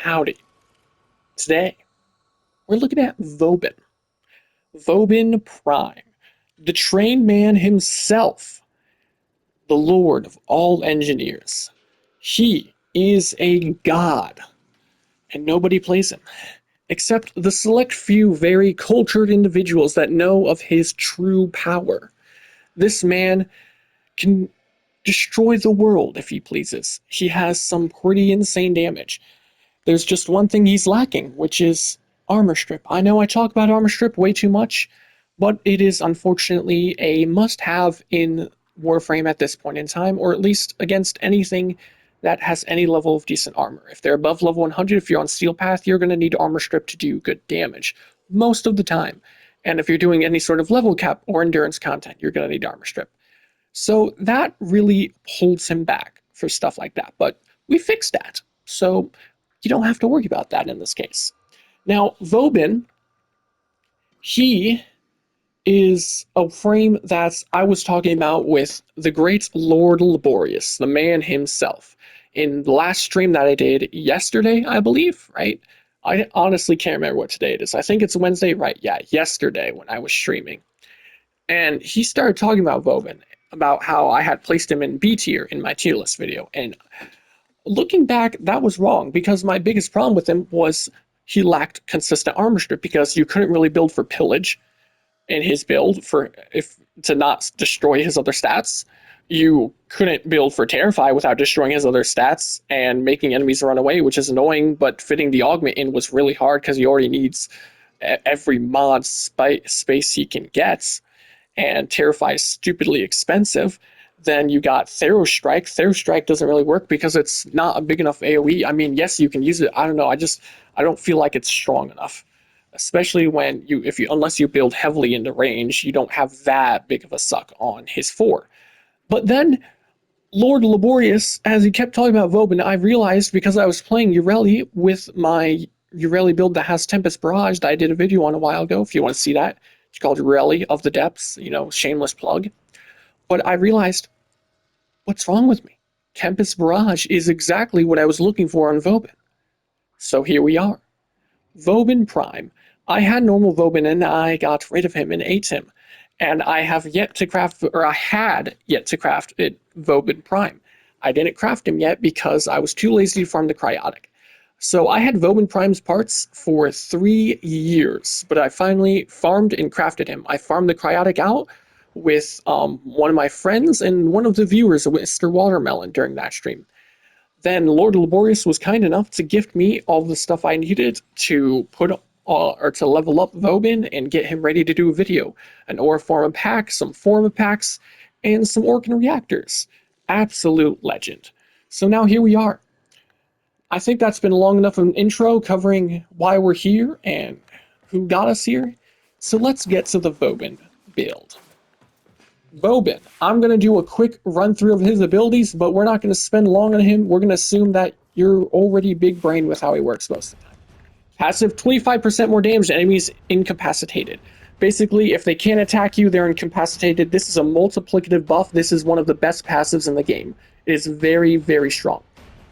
Howdy. Today, we're looking at Vauban. Vauban Prime. The train man himself. The lord of all engineers. He is a god, and nobody plays him, except the select few very cultured individuals that know of his true power. This man can destroy the world if he pleases. He has some pretty insane damage. There's just one thing he's lacking, which is armor strip. I know I talk about armor strip way too much, but it is unfortunately a must-have in Warframe at this point in time, or at least against anything that has any level of decent armor. If they're above level 100, if you're on Steel Path, you're going to need armor strip to do good damage most of the time. And if you're doing any sort of level cap or endurance content, you're going to need armor strip. So that really holds him back for stuff like that. But we fixed that. So you don't have to worry about that in this case. Now, Vauban, he is a frame that I was talking about with the great Lord Laborious, the man himself. In the last stream that I did yesterday, I believe, right? I honestly can't remember what today it is. I think it's Wednesday, right? Yeah, yesterday when I was streaming. And he started talking about Vauban, about how I had placed him in B tier in my tier list video. And looking back, that was wrong because my biggest problem with him was he lacked consistent armor strip because you couldn't really build for pillage in his build for if to not destroy his other stats. You couldn't build for Terrify without destroying his other stats and making enemies run away, which is annoying, but fitting the augment in was really hard because he already needs every mod space he can get, and Terrify is stupidly expensive. Then you got Thero Strike. Thero Strike doesn't really work because it's not a big enough AoE. I mean, yes, you can use it. I don't know. I don't feel like it's strong enough. Especially when unless you build heavily into range, you don't have that big of a suck on his 4. But then Lord Laborious, as he kept talking about Vauban, I realized because I was playing Ureli with my Ureli build that has Tempest Barrage that I did a video on a while ago, if you want to see that. It's called Ureli of the Depths, shameless plug. But I realized, what's wrong with me? Tempest Barrage is exactly what I was looking for on Vauban. So here we are. Vauban Prime. I had normal Vauban and I got rid of him and ate him. And I had yet to craft it Vauban Prime. I didn't craft him yet because I was too lazy to farm the Cryotic. So I had Vauban Prime's parts for 3 years, but I finally farmed and crafted him. I farmed the Cryotic out with one of my friends and one of the viewers, Mr. Watermelon, during that stream. Then Lord Laborious was kind enough to gift me all the stuff I needed to put or to level up Vauban and get him ready to do a video. An Aura Forma pack, some Forma packs, and some Orkan reactors. Absolute legend. So now here we are. I think that's been long enough of an intro covering why we're here and who got us here. So let's get to the Vauban build. Vauban, I'm going to do a quick run through of his abilities, but we're not going to spend long on him. We're going to assume that you're already big brain with how he works most of the time. Passive, 25% more damage to enemies incapacitated. Basically, if they can't attack you, they're incapacitated. This is a multiplicative buff. This is one of the best passives in the game. It is very, very strong.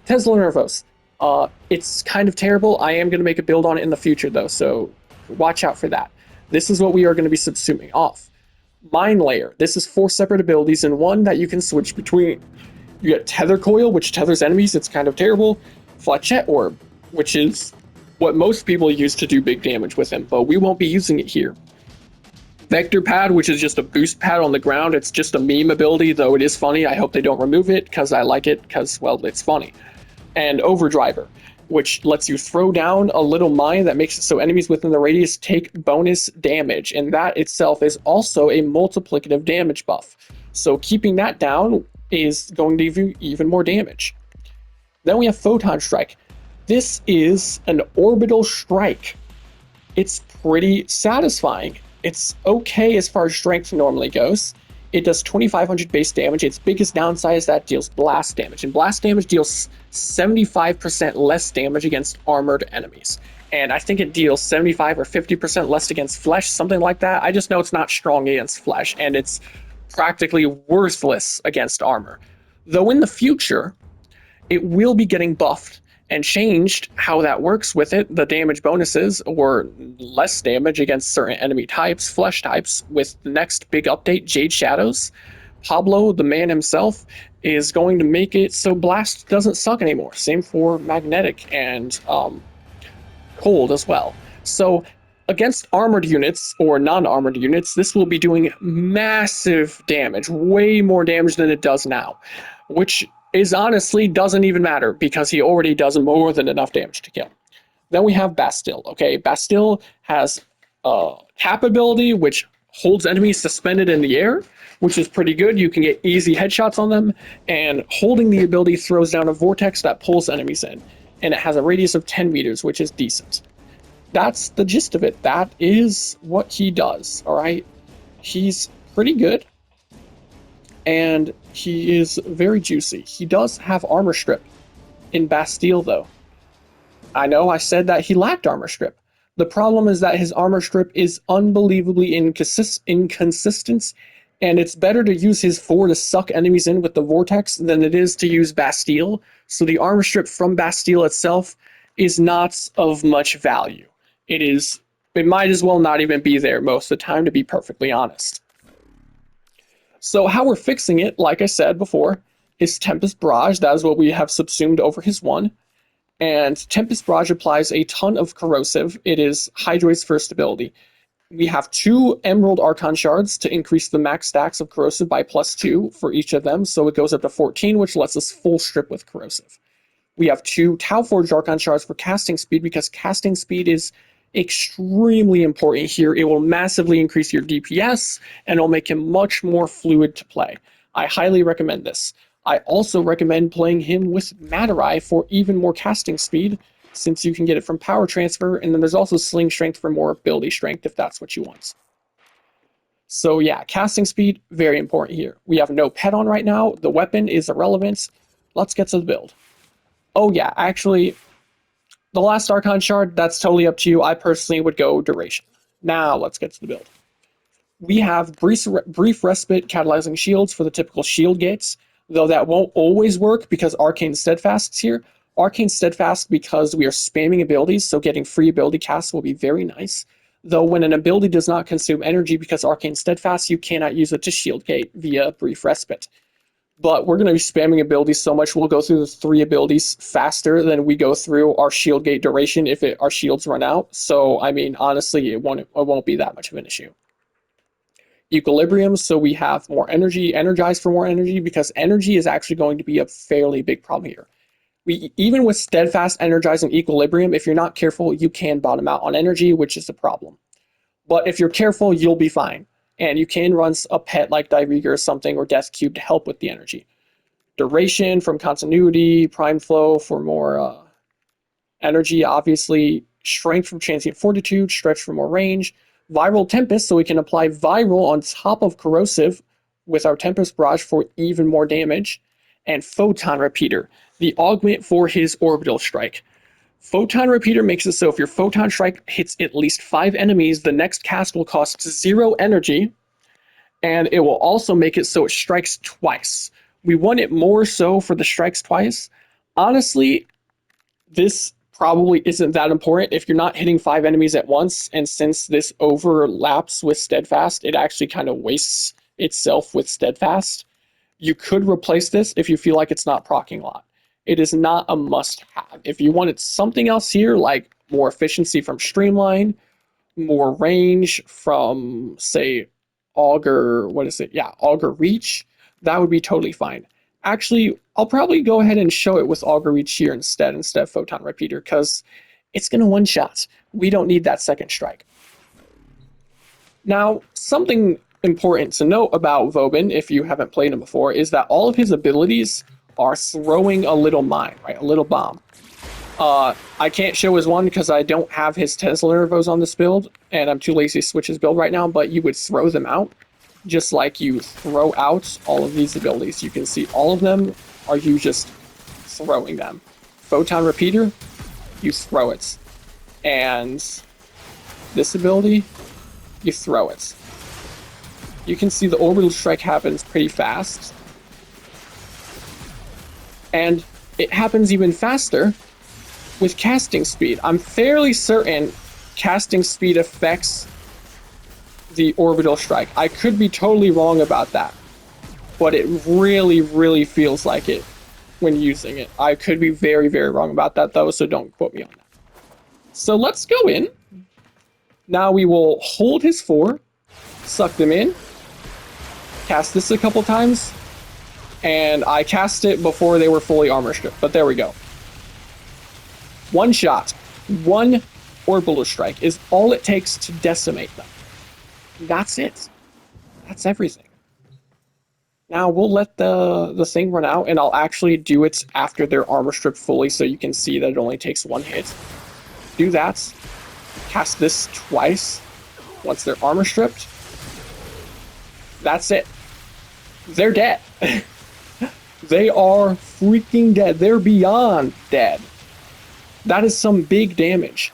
Tesla Nervos. It's kind of terrible. I am going to make a build on it in the future, though, so watch out for that. This is what we are going to be subsuming off. Mind Layer. This is 4 separate abilities and one that you can switch between. You get Tether Coil, which tethers enemies. It's kind of terrible. Flechette Orb, which is what most people use to do big damage with him, but we won't be using it here. Vector Pad, which is just a boost pad on the ground. It's just a meme ability, though it is funny. I hope they don't remove it, because I like it, because, well, it's funny. And Overdriver, which lets you throw down a little mine that makes it so enemies within the radius take bonus damage, and that itself is also a multiplicative damage buff. So keeping that down is going to give you even more damage. Then we have Photon Strike. This is an orbital strike. It's pretty satisfying. It's okay as far as strength normally goes. It does 2,500 base damage. Its biggest downside is that it deals blast damage. And blast damage deals 75% less damage against armored enemies. And I think it deals 75 or 50% less against flesh, something like that. I just know it's not strong against flesh, and it's practically worthless against armor. Though in the future, it will be getting buffed, and changed how that works with it, the damage bonuses or less damage against certain enemy types, flesh types, with the next big update, Jade Shadows. Pablo, the man himself, is going to make it so blast doesn't suck anymore. Same for magnetic and cold as well. So against armored units or non-armored units, this will be doing massive damage, way more damage than it does now, which is honestly doesn't even matter because he already does more than enough damage to kill. Then we have Bastille. Okay, Bastille has a tap ability which holds enemies suspended in the air, which is pretty good. You can get easy headshots on them, and holding the ability throws down a vortex that pulls enemies in, and it has a radius of 10 meters, which is decent. That's the gist of it. That is what he does, all right? He's pretty good, and he is very juicy. He does have armor strip in Bastille, though. I know I said that he lacked armor strip. The problem is that his armor strip is unbelievably inconsistent, and it's better to use his 4 to suck enemies in with the vortex than it is to use Bastille. So the armor strip from Bastille itself is not of much value. It might as well not even be there most of the time, to be perfectly honest. So how we're fixing it, like I said before, is Tempest Barrage. That is what we have subsumed over his 1. And Tempest Barrage applies a ton of corrosive. It is Hydroid's first ability. We have 2 Emerald Archon Shards to increase the max stacks of corrosive by +2 for each of them, so it goes up to 14, which lets us full strip with corrosive. We have 2 Tau Forged Archon Shards for casting speed, because casting speed is extremely important here. It will massively increase your DPS, and it'll make him much more fluid to play. I highly recommend this. I also recommend playing him with Matarai for even more casting speed, since you can get it from power transfer, and then there's also Sling Strength for more ability strength if that's what you want. So yeah, casting speed, very important here. We have no pet on right now. The weapon is irrelevant. Let's get to the build. Oh yeah, actually, the last Archon Shard, that's totally up to you. I personally would go Duration. Now let's get to the build. We have brief Respite Catalyzing Shields for the typical shield gates, though that won't always work because Arcane Steadfast's here. Arcane Steadfast because we are spamming abilities, so getting free ability casts will be very nice. Though when an ability does not consume energy because Arcane Steadfast, you cannot use it to shield gate via Brief Respite. But we're going to be spamming abilities so much, we'll go through the 3 abilities faster than we go through our shield gate duration if our shields run out. So, I mean, honestly, it won't be that much of an issue. Equilibrium, so we have more energy, energize for more energy, because energy is actually going to be a fairly big problem here. Even with Steadfast, Energize, and Equilibrium, if you're not careful, you can bottom out on energy, which is a problem. But if you're careful, you'll be fine. And you can run a pet like Diverger or something, or Death Cube to help with the energy. Duration from Continuity, Prime Flow for more energy, obviously. Strength from Transient Fortitude, Stretch for more range. Viral Tempest, so we can apply Viral on top of Corrosive with our Tempest Barrage for even more damage. And Photon Repeater, the augment for his Orbital Strike. Photon Repeater makes it so if your Photon Strike hits at least 5 enemies, the next cast will cost 0 energy, and it will also make it so it strikes twice. We want it more so for the strikes twice. Honestly, this probably isn't that important if you're not hitting 5 enemies at once, and since this overlaps with Steadfast, it actually kind of wastes itself with Steadfast. You could replace this if you feel like it's not proccing a lot. It is not a must-have. If you wanted something else here, like more efficiency from Streamline, more range from, say, Augur, Augur Reach, that would be totally fine. Actually, I'll probably go ahead and show it with Augur Reach here instead of Photon Repeater, because it's going to one-shot. We don't need that second strike. Now, something important to note about Vauban, if you haven't played him before, is that all of his abilities are throwing a little mine, right? A little bomb. I can't show his one because I don't have his Tesla Nervos on this build, and I'm too lazy to switch his build right now, but you would throw them out, just like you throw out all of these abilities. You can see all of them are you just throwing them. Photon Repeater, you throw it. And this ability, you throw it. You can see the Orbital Strike happens pretty fast. And it happens even faster with casting speed. I'm fairly certain casting speed affects the orbital strike. I could be totally wrong about that, but it really feels like it when using it. I could be very wrong about that though, so don't quote me on that. So let's go in. Now we will hold his 4, suck them in, cast this a couple times, and I cast it before they were fully armor stripped, but there we go. One shot, one orbital strike is all it takes to decimate them. That's it. That's everything. Now we'll let the thing run out, and I'll actually do it after they're armor stripped fully so you can see that it only takes 1 hit. Do that. Cast this twice once they're armor stripped. That's it. They're dead. They are freaking dead. They're beyond dead. That is some big damage.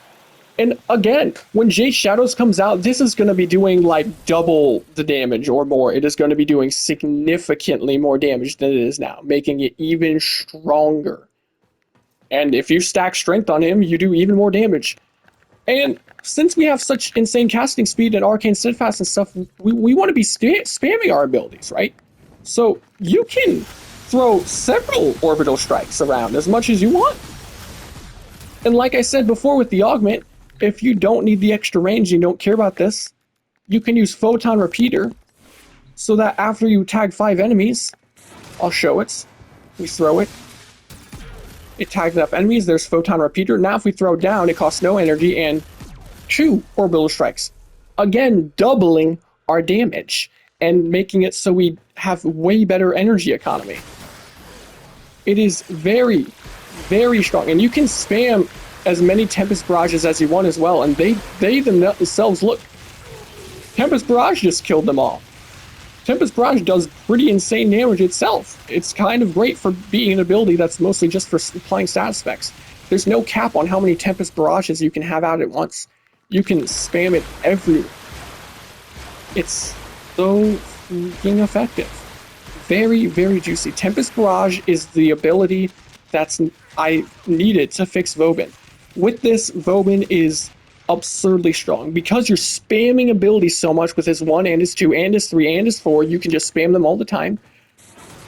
And again, when Jade Shadows comes out, this is going to be doing like double the damage or more. It is going to be doing significantly more damage than it is now, making it even stronger. And if you stack strength on him, you do even more damage. And since we have such insane casting speed and arcane steadfast and stuff, we want to be spamming our abilities, right? So you can throw several orbital strikes around as much as you want. And like I said before with the augment, if you don't need the extra range, you don't care about this, you can use Photon Repeater so that after you tag 5 enemies, I'll show it, we throw it, it tags up enemies, there's Photon Repeater. Now if we throw down, it costs no energy and 2 orbital strikes. Again, doubling our damage and making it so we have way better energy economy. It is very strong, and you can spam as many Tempest Barrages as you want as well, and they themselves, look, Tempest Barrage just killed them all. Tempest Barrage does pretty insane damage itself. It's kind of great for being an ability that's mostly just for applying stat specs. There's no cap on how many Tempest Barrages you can have out at once. You can spam it everywhere. It's so freaking effective. Very juicy. Tempest Barrage is the ability I needed to fix Vauban. With this, Vauban is absurdly strong. Because you're spamming abilities so much with his 1 and his 2 and his 3 and his 4, you can just spam them all the time.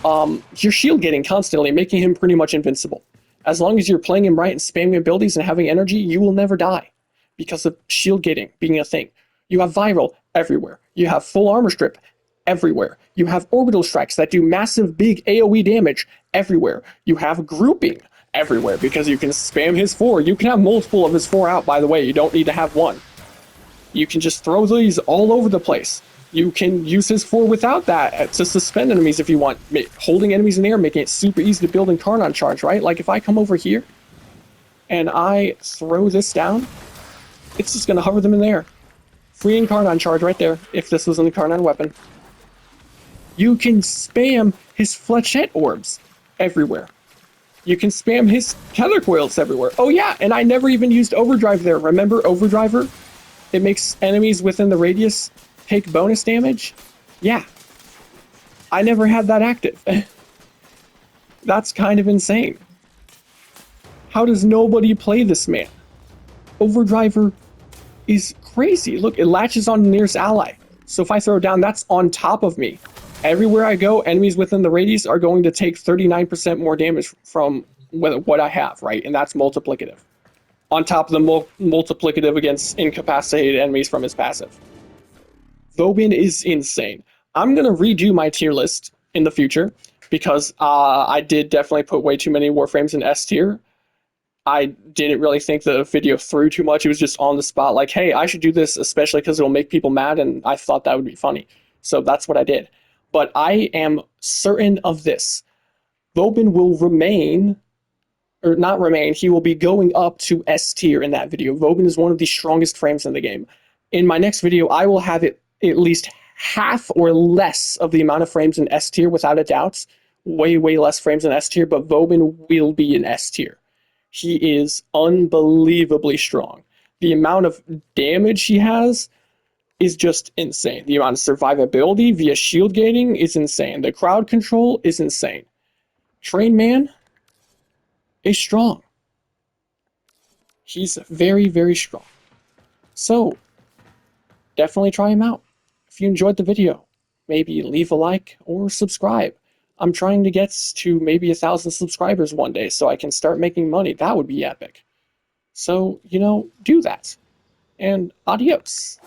You're shield getting constantly, making him pretty much invincible. As long as you're playing him right and spamming abilities and having energy, you will never die. Because of shield getting being a thing. You have viral everywhere. You have full armor strip everywhere. You have orbital strikes that do massive big AoE damage everywhere. You have grouping everywhere because you can spam his 4. You can have multiple of his 4 out, by the way. You don't need to have 1. You can just throw these all over the place. You can use his 4 without that to suspend enemies if you want. Holding enemies in the air, making it super easy to build Incarnon Charge, right? Like if I come over here and I throw this down, it's just going to hover them in the air. Free Incarnon Charge right there, if this was an Incarnon weapon. You can spam his Flechette Orbs everywhere. You can spam his Tether Coils everywhere. Oh yeah, and I never even used Overdrive there. Remember Overdriver? It makes enemies within the radius take bonus damage? Yeah. I never had that active. That's kind of insane. How does nobody play this man? Overdriver is crazy. Look, it latches on the nearest ally. So if I throw it down, that's on top of me. Everywhere I go, enemies within the radius are going to take 39% more damage from what I have, right? And that's multiplicative. On top of the multiplicative against incapacitated enemies from his passive. Vauban is insane. I'm going to redo my tier list in the future because I did definitely put way too many Warframes in S tier. I didn't really think the video through too much. It was just on the spot like, hey, I should do this, especially because it'll make people mad, and I thought that would be funny. So that's what I did. But I am certain of this. Vauban will remain, or not remain, he will be going up to S tier in that video. Vauban is one of the strongest frames in the game. In my next video, I will have it at least half or less of the amount of frames in S tier without a doubt. Way less frames in S tier, but Vauban will be in S tier. He is unbelievably strong. The amount of damage he has is just insane. The amount of survivability via shield gating is insane. The crowd control is insane. Train Man is strong. He's very, very strong. So, definitely try him out. If you enjoyed the video, maybe leave a like or subscribe. I'm trying to get to maybe 1,000 subscribers one day so I can start making money. That would be epic. So, do that. And adios.